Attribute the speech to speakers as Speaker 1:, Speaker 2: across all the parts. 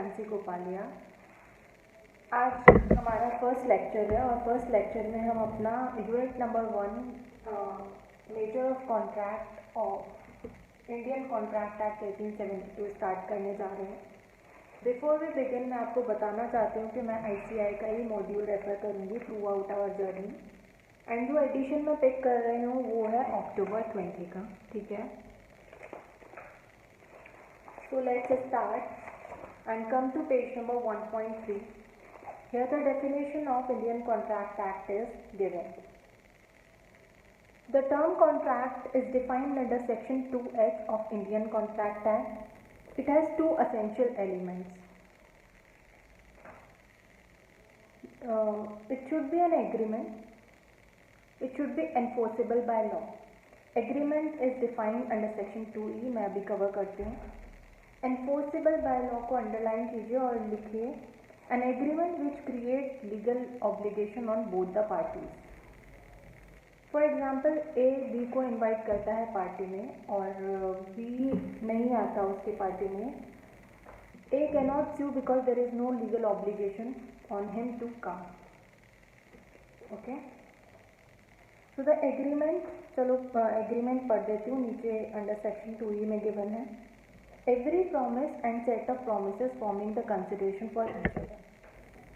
Speaker 1: Fancy गोपालिया। आज हमारा first lecture है और फर्स्ट लेक्चर में हम अपना unit number 1 nature of contract of Indian contract act 1872 start करने जा रहे हैं। बिफोर वी बिगिन मैं आपको बताना चाहती हूँ कि मैं ICI का ही मॉड्यूल रेफर करूँगी throughout our journey, and जो एडिशन मैं पिक कर रही हूँ वो है अक्टूबर 20 का। ठीक है, so let's start and come to page number 1.3. Here the definition of Indian Contract Act is given. The term contract is defined under section 2H of Indian Contract Act. It has two essential elements. It should be an agreement. It should be enforceable by law. Agreement is defined under section 2E. मैं अभी cover करती हूँ। Enforceable by law को underline कीजिए और लिखिए an agreement which creates legal obligation on both the parties. For example, A B को invite करता है पार्टी में और B नहीं आता उसके पार्टी में। A cannot sue because there is no legal obligation on him to come. Okay? So the agreement, चलो agreement पढ़ देती हूँ, नीचे under section 2E में given है। Every promise and set of promises forming the consideration for each other.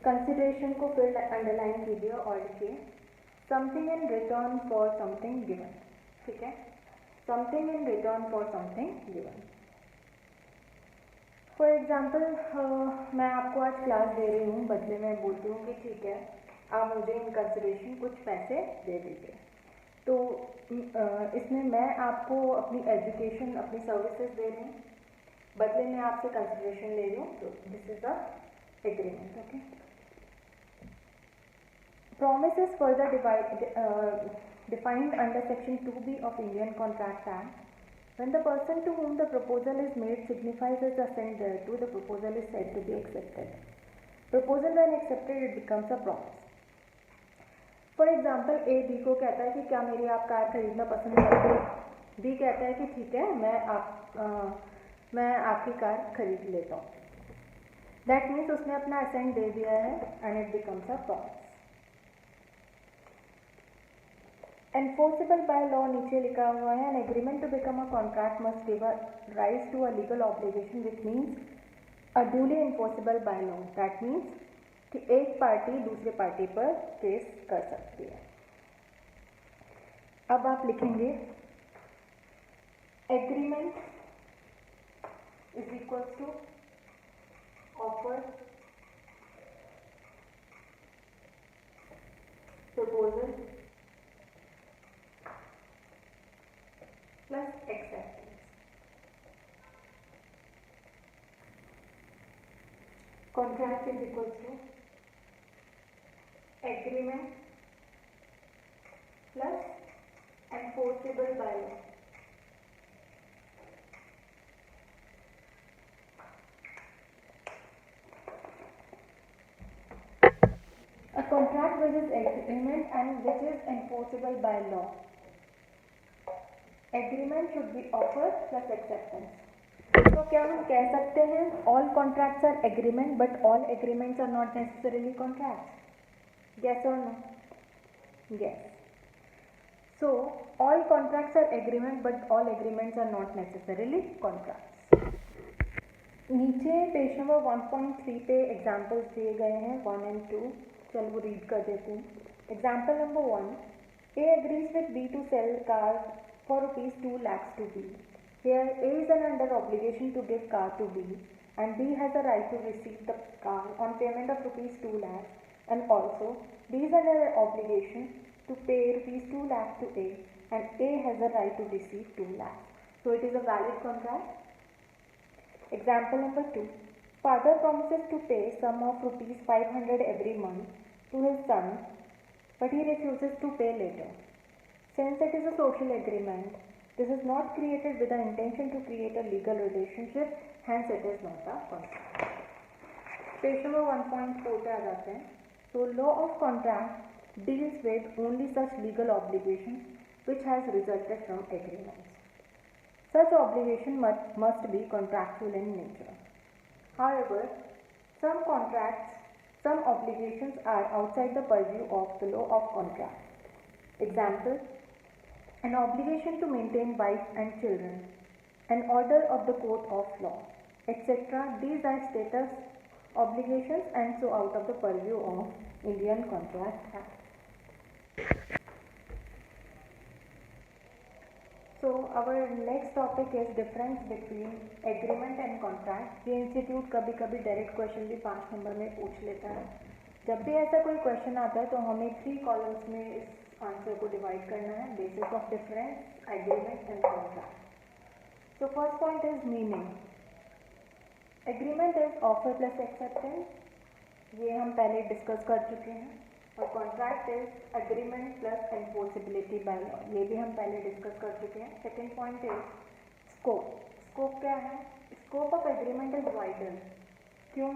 Speaker 1: Consideration को फिर underline कीजिए और लिखिए something in return for something given. ठीक है, something in return for something given. For example, मैं आपको आज क्लास दे रही हूँ, बदले में बोलती हूँ कि ठीक है आप मुझे इन कंसिडरेशन कुछ पैसे दे दीजिए। तो इसमें मैं आपको अपनी एजुकेशन, अपनी सर्विसेज दे रही हूँ, बदले में आपसे कंसिडरेशन ले रही हूँ, तो this is the agreement. Okay, promise is further defined under section 2B of Indian Contract Act. When the person to whom the proposal is made signifies his assent thereto, the proposal is said to be accepted. Proposal when accepted, it becomes a promise. For example, A B को कहता है कि क्या मेरी आप car खरीदना पसंद करते हैं? B कहता है कि ठीक है मैं आपकी कार खरीद लेता हूँ। That means उसने अपना assent दे दिया है and it becomes a promise. Enforceable by law नीचे लिखा हुआ है an agreement to become a contract must give rise to a legal obligation, which means a duly enforceable by law. That means कि एक party दूसरे party पर case कर सकती है। अब आप लिखेंगे agreement is equal to offer, proposal plus acceptance. Contract is equal to agreement plus enforceable by law. A contract which is agreement and which is enforceable by law. Agreement should be offer plus acceptance. तो क्या हम कह सकते हैं all contracts are agreement but all agreements are not necessarily contracts? Yes or no? Yes. So all contracts are agreement but all agreements are not necessarily contracts. नीचे page number 1.3 पे examples दिए गए हैं 1 and 2, चलो वो read कर देती हूँ। Example number 1, A agrees with B to sell car for rupees 2 lakhs to B. Here A is under obligation to give car to B and B has a right to receive the car on payment of rupees 2 lakhs. And also, B is under obligation to pay rupees 2 lakhs to A, and A has a right to receive 2 lakhs. So it is a valid contract. Example number 2. Father promises to pay sum of rupees 500 every month to his son, but he refuses to pay later. Since it is a social agreement, this is not created with the intention to create a legal relationship, hence it is not a contract. Page number 1.4 पे आ जाते हैं। So law of contract deals with only such legal obligations which has resulted from agreements. Such obligation must be contractual in nature. However, Some contracts, some obligations are outside the purview of the law of contract. Example, an obligation to maintain wife and children, an order of the court of law, etc. These are status obligations and so out of the purview of Indian Contract Act. So our next topic is difference between agreement and contract. ये institute कभी कभी direct question भी 5 number में पूछ लेता है. जब भी ऐसा कोई क्वेश्चन आता है तो हमें 3 कॉलम्स में इस आंसर को डिवाइड करना है. Basis of difference, agreement and contract. So first point is meaning. Agreement is offer plus acceptance. ये हम पहले डिस्कस कर चुके हैं. और contract is agreement plus enforceability by law. ये भी हम पहले डिस्कस कर चुके हैं. Second point is scope. Scope क्या है? Scope of agreement is wider. क्यों?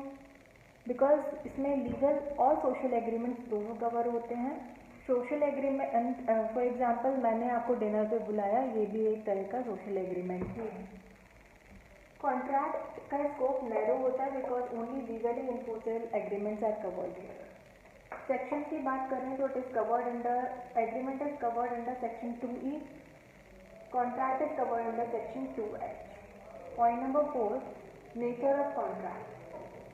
Speaker 1: बिकॉज इसमें लीगल और सोशल एग्रीमेंट्स दोनों कवर होते हैं. सोशल एग्रीमेंट फॉर एग्जांपल मैंने आपको डिनर पे बुलाया, ये भी एक तरह का सोशल एग्रीमेंट ही है. कॉन्ट्रैक्ट का स्कोप नैरो होता है because only legally enforceable agreements are covered here. Section की बात करें तो it is covered under agreement is covered under section 2E. Contract is covered under section 2H. Point number 4, nature of contract.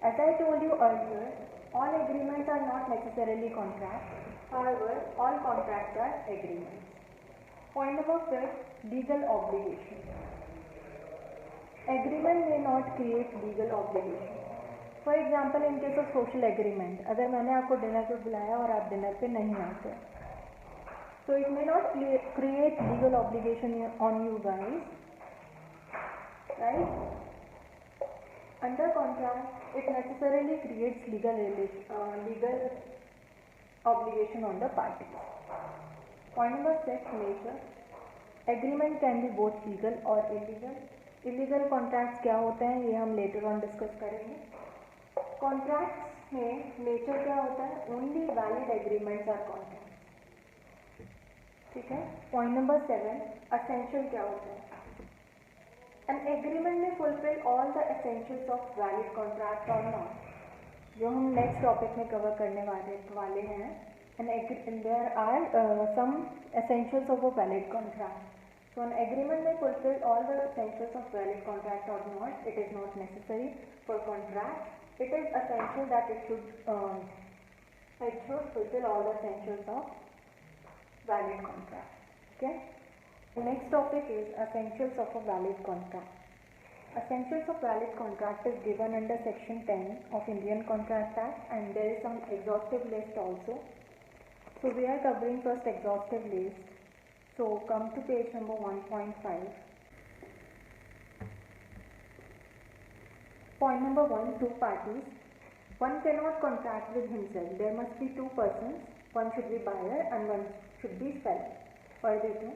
Speaker 1: As I told you earlier, all agreements are not necessarily contracts. However, all contracts are agreements. Point number 5, legal obligation. Agreement may not create legal obligation. For example, in case of social agreement, अगर मैंने आपको dinner पे बुलाया और आप dinner पे नहीं आते, so it may not create legal obligation on you guys, right? Under contract, it necessarily creates legal obligation on the parties. Point number 6, nature. Agreement can be both legal or illegal. Illegal contracts क्या होते हैं ये हम later on discuss करेंगे. Contracts में nature क्या होता है? Only valid agreements are contract. ठीक है. पॉइंट नंबर 7, असेंशियल क्या होता है? एन एग्रीमेंट में fulfil all the essentials of valid contract और नॉट, जो हम नेक्स्ट टॉपिक में कवर करने वाले हैं. And there are some essentials of a valid contract. So an agreement may fulfill all the essentials of valid contract or not. It is not necessary for contract. It is essential that it should fulfill all the essentials of valid contract. Okay. The next topic is essentials of a valid contract. Essentials of valid contract is given under section 10 of Indian Contract Act, and there is some exhaustive list also. So we are covering first exhaustive list. So come to page number 1.5. Point number 1, two parties. One cannot contract with himself. There must be two persons. One should be buyer and one should be seller. Further to,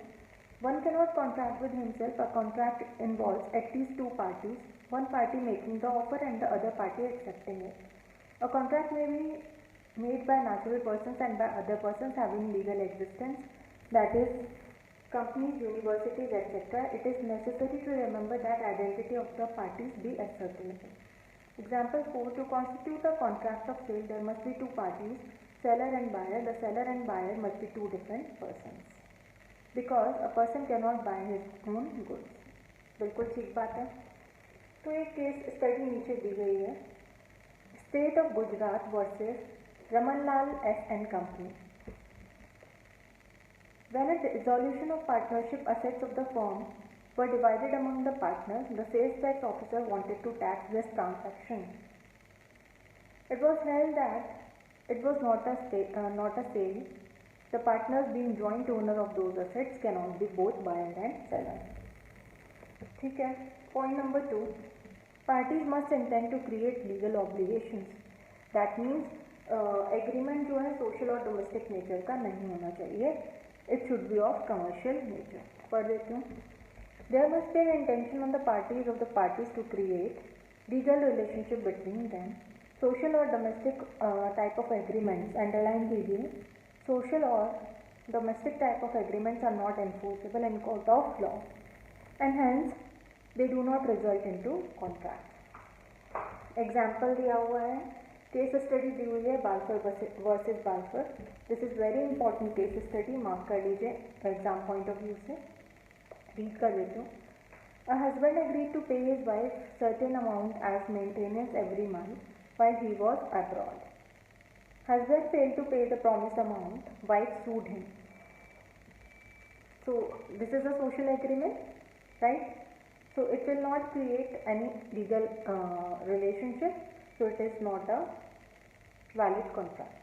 Speaker 1: one cannot contract with himself. A contract involves at least two parties. One party making the offer and the other party accepting it. A contract may be made by natural persons and by other persons having legal existence. That is companies, universities, etc. It is necessary to remember that identity of the parties be ascertainable. Example 4, to constitute a contract of sale, there must be two parties, seller and buyer. The seller and buyer must be two different persons, because a person cannot buy his own goods. बिल्कुल ठीक बात है. तो एक case study नीचे दी गई है. State of Gujarat versus Ramanlal S&N company. When a dissolution of partnership assets of the firm were divided among the partners, the sales tax officer wanted to tax this transaction. It was held that it was not a sale. The partners being joint owner of those assets cannot be both buyer and seller. ठीक है. Point number 2, parties must intend to create legal obligations. That means agreement जो है social और domestic nature का नहीं होना चाहिए. It should be of commercial nature. पढ़ देती हूँ. There must be an intention on the parties to create legal relationship between them. Social or domestic type of agreements, underline कीजिए, social or domestic type of agreements are not enforceable in court of law, and hence they do not result into contracts. Example दिया हुआ है, case study दी हुई है Balfour versus Balfour. This is very important case study, mark कर लीजिए exam point of view से. Read कर लेती हूँ. A husband agreed to pay his wife certain amount as maintenance every month while he was abroad. Husband failed to pay the promised amount. Wife sued him. So this is a social agreement, right? So it will not create any legal relationship. So it is not a valid contract.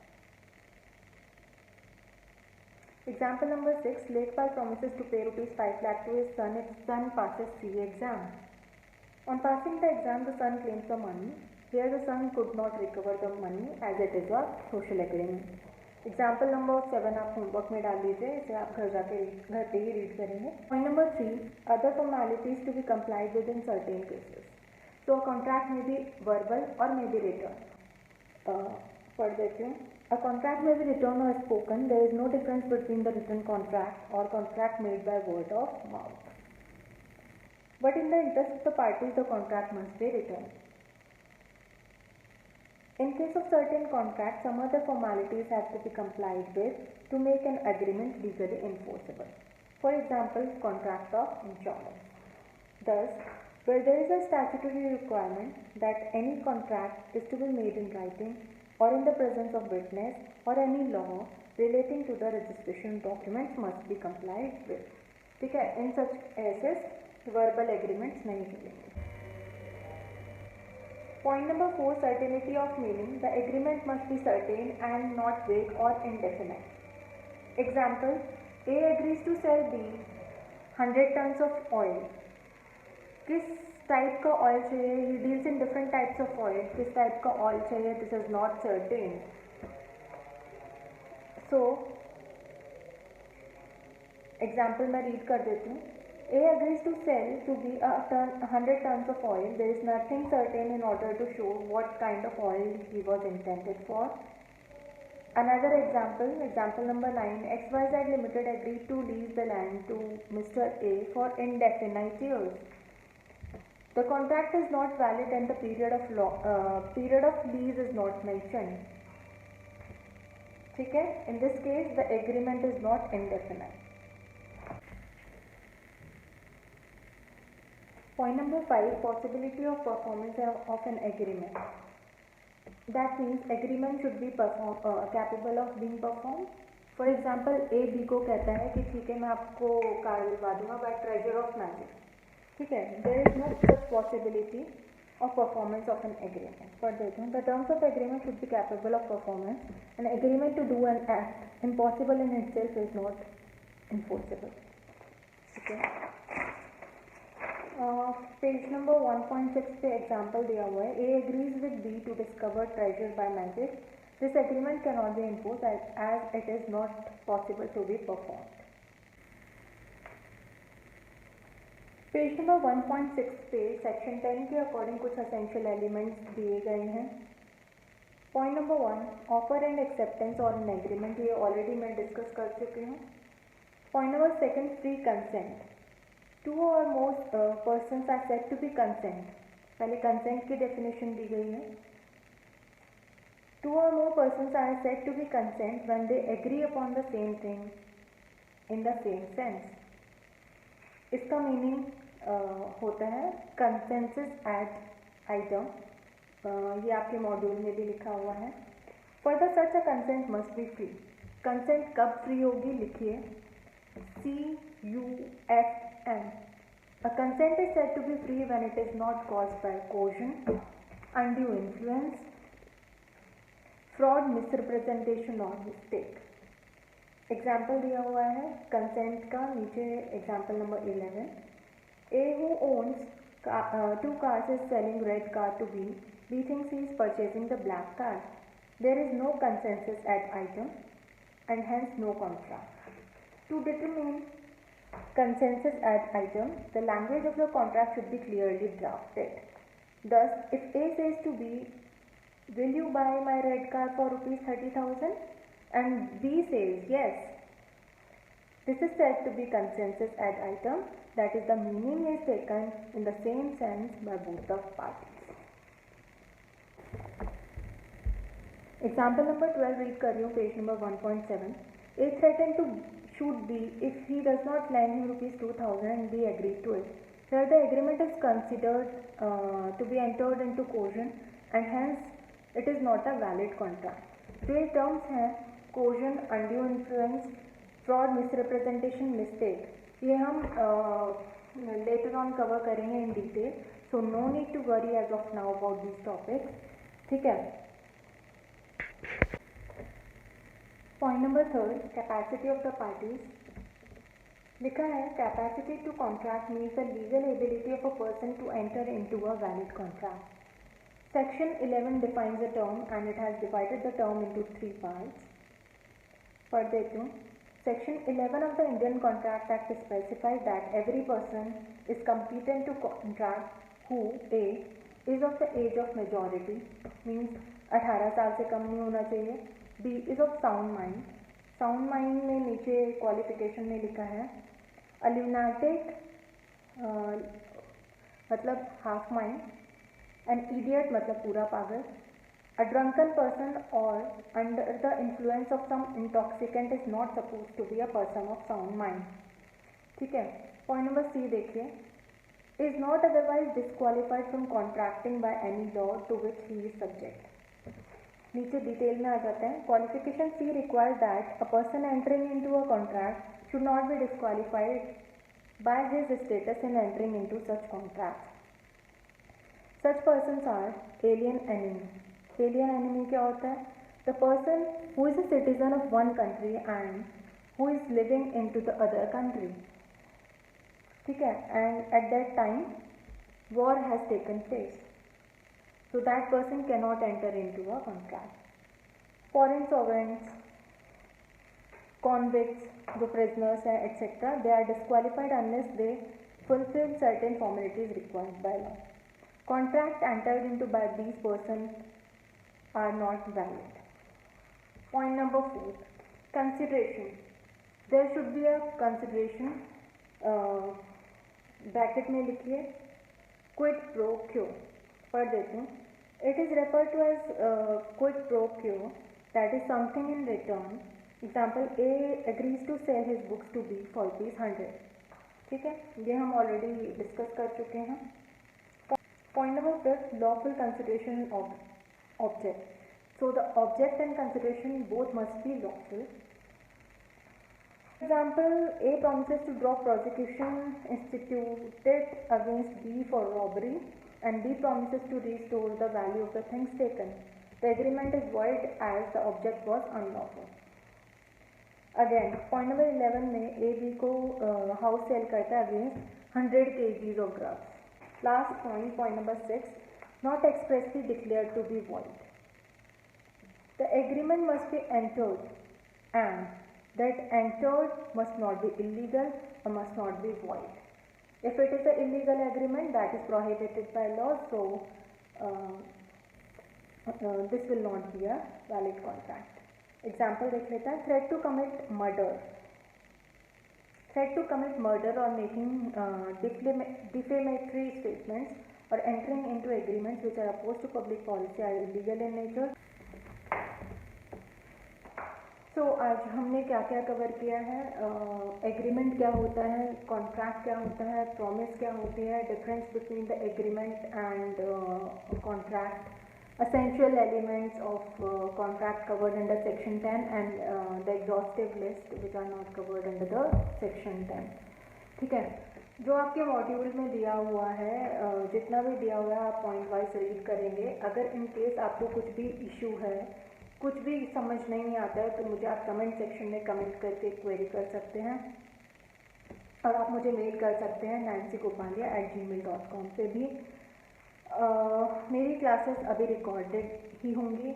Speaker 1: Example number 6. Lekpal promises to pay rupees 5 lakh to his son if son passes CA exam. On passing the exam, the son claims the money. Here the son could not recover the money as it is a social agreement. Example number 7 आप homework में डाल दीजिए, इसे आप घर पे ही read करेंगे. Point number 3. Other formalities to be complied with in certain cases. So a contract may be verbal or may be written. पढ़ देती हूँ. A contract may be written or spoken. There is no difference between the written contract or contract made by word of mouth. But in the interest of the parties, the contract must be written. In case of certain contracts, some other formalities have to be complied with to make an agreement legally enforceable. For example, contract of insurance. Thus, where there is a statutory requirement that any contract is to be made in writing or in the presence of witness or any law relating to the registration documents must be complied with. ठीक है, in such cases verbal agreements नहीं चलेंगे. Point number 4. Certainty of meaning. The agreement must be certain and not vague or indefinite. Example: A agrees to sell B 100 tons of oil. किस type का oil चाहिए? He deals in different types of oil. किस type का oil चाहिए? This is not certain. So example मैं read कर देती हूँ. A agrees to sell to B 100 tons of oil. There is nothing certain in order to show what kind of oil he was intended for. Another example, example number 9. XYZ Limited agreed to lease the land to Mr. A for indefinite years. The contract is not valid and the period of lease is not mentioned. ठीक है? In this case, the agreement is not indefinite. Point number 5. Possibility of performance of an agreement. That means agreement should be capable of being performed. For example, A B को कहता है कि ठीक है मैं आपको कार दिलवा दूंगा by treasure of magic. ठीक है, there is no such possibility of performance of an agreement. पढ़ देते हैं. The terms of agreement should be capable of performance. An agreement to do an act impossible in itself is not enforceable. ठीक है. Page number 1.6 पे example दिया हुआ है. A agrees with B to discover treasure by magic. This agreement cannot be enforced as it is not possible to be performed. Page number 1.6 पे section 10 के according कुछ essential elements दिए गए हैं. Point number 1. Offer and acceptance और an agreement. ये already मैं discuss कर चुकी हूँ. Point number 2. Free consent. 2 or more persons are said to be consent. पहले कंसेंट की डेफिनेशन दी गई है. 2 or more persons are said to be consent when they agree upon the same thing in the same sense. इसका meaning होता है consensus eight item. ये आपके module में भी लिखा हुआ है. Further such a consent must be free. Consent कब फ्री होगी? लिखिए CUFN. A consent is said to be free when it is not caused by coercion, undue influence, fraud, misrepresentation or mistake. Example दिया हुआ है consent का. नीचे example number 11. A who owns 2 cars is selling red car to B. B thinks he is purchasing the black car. There is no consensus at item and hence no contract. To determine consensus at item, the language of the contract should be clearly drafted. Thus, if A says to B, will you buy my red car for rupees 30,000? And B says yes. This is said to be consensus ad item. That is, the meaning is taken in the same sense by both the parties. Example number 12 read कर रही हूँ, page number 1.7. A threatened to shoot B if he does not lend him ₹2,000 and B agreed to it. Here the agreement is considered to be entered into coercion and hence it is not a valid contract. जो ये terms हैं coercion, undue influence, fraud, misrepresentation, mistake, ये हम later on cover करेंगे in detail. So no need to worry as of now about these topics. ठीक है. Point number 3, capacity of the parties. लिखा है capacity to contract means the legal ability of a person to enter into a valid contract. Section 11 defines the term and it has divided the term into 3 parts. पढ़ देती हूँ. Section 11 of the Indian contract act specified that every person is competent to contract who a is of the age of majority, means 18 साल से कम नहीं होना चाहिए. B is of sound mind. Sound mind में नीचे क्वालिफिकेशन में लिखा है a lunatic मतलब हाफ माइंड, an idiot मतलब पूरा पागल, a drunken person or under the influence of some intoxicant is not supposed to be a person of sound mind. ठीक है. पॉइंट नंबर C देखिए. is not otherwise disqualified from contracting by any law to which he is subject. नीचे detail में आ जाते हैं. Qualification C requires that a person entering into a contract should not be disqualified by his status in entering into such contract. Such persons are alien enemy. Alien enemy क्या होता है? The person who is a citizen of one country and who is living into the other country. ठीक है. And at that time war has taken place. So that person cannot enter into a contract. Foreign sovereigns, convicts, जो prisoners हैं, etc., they are disqualified unless they fulfill certain formalities required by law. Contracts entered into by these persons are not valid. Point number 4, consideration. There should be a consideration. Bracket में लिखिए quid pro quo. पढ़ देती हूँ. It is referred to as quid pro quo, that is something in return. Example, A agrees to sell his books to B for ₹100. ठीक है. ये हम already discuss कर चुके हैं. Point number 5, lawful consideration of object. So the object and consideration both must be lawful. Example, A promises to drop prosecution instituted against B for robbery and B promises to restore the value of the things taken. The agreement is void as the object was unlawful. Again, point number 11 में A B को house sell करता है against 100 kgs of drugs. Last point, point number 6, not expressly declared to be void. The agreement must be entered and that entered must not be illegal or must not be void. If it is an illegal agreement that is prohibited by law, so this will not be a valid contract. Example देख लेते हैं. Threat to commit murder. Threat to commit murder or making defamatory statements or entering into agreements which are opposed to public policy are illegal in nature. तो आज हमने क्या क्या cover किया है. एग्रीमेंट क्या होता है, कॉन्ट्रैक्ट क्या होता है, प्रॉमिस क्या होती है, difference between the agreement and contract, essential elements of contract covered under section 10 and the exhaustive list which are not covered under the section 10. ठीक है. जो आपके मॉड्यूल में दिया हुआ है, जितना भी दिया हुआ है आप पॉइंट वाइज रीड करेंगे. अगर इन केस आपको कुछ भी इशू है, कुछ भी समझ नहीं आता है, तो मुझे आप कमेंट सेक्शन में कमेंट करके क्वेरी कर सकते हैं और आप मुझे मेल कर सकते हैं nancygopalia@gmail.com पे भी. मेरी क्लासेस अभी रिकॉर्डेड ही होंगी.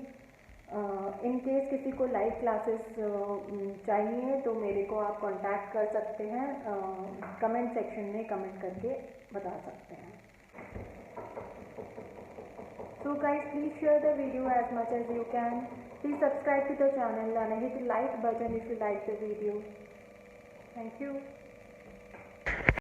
Speaker 1: इन केस किसी को लाइव क्लासेस चाहिए तो मेरे को आप कांटेक्ट कर सकते हैं. कमेंट सेक्शन में कमेंट करके बता सकते हैं. So guys, please share the video as much as you can. Please subscribe to the channel and hit the like button if you like the video. Thank you.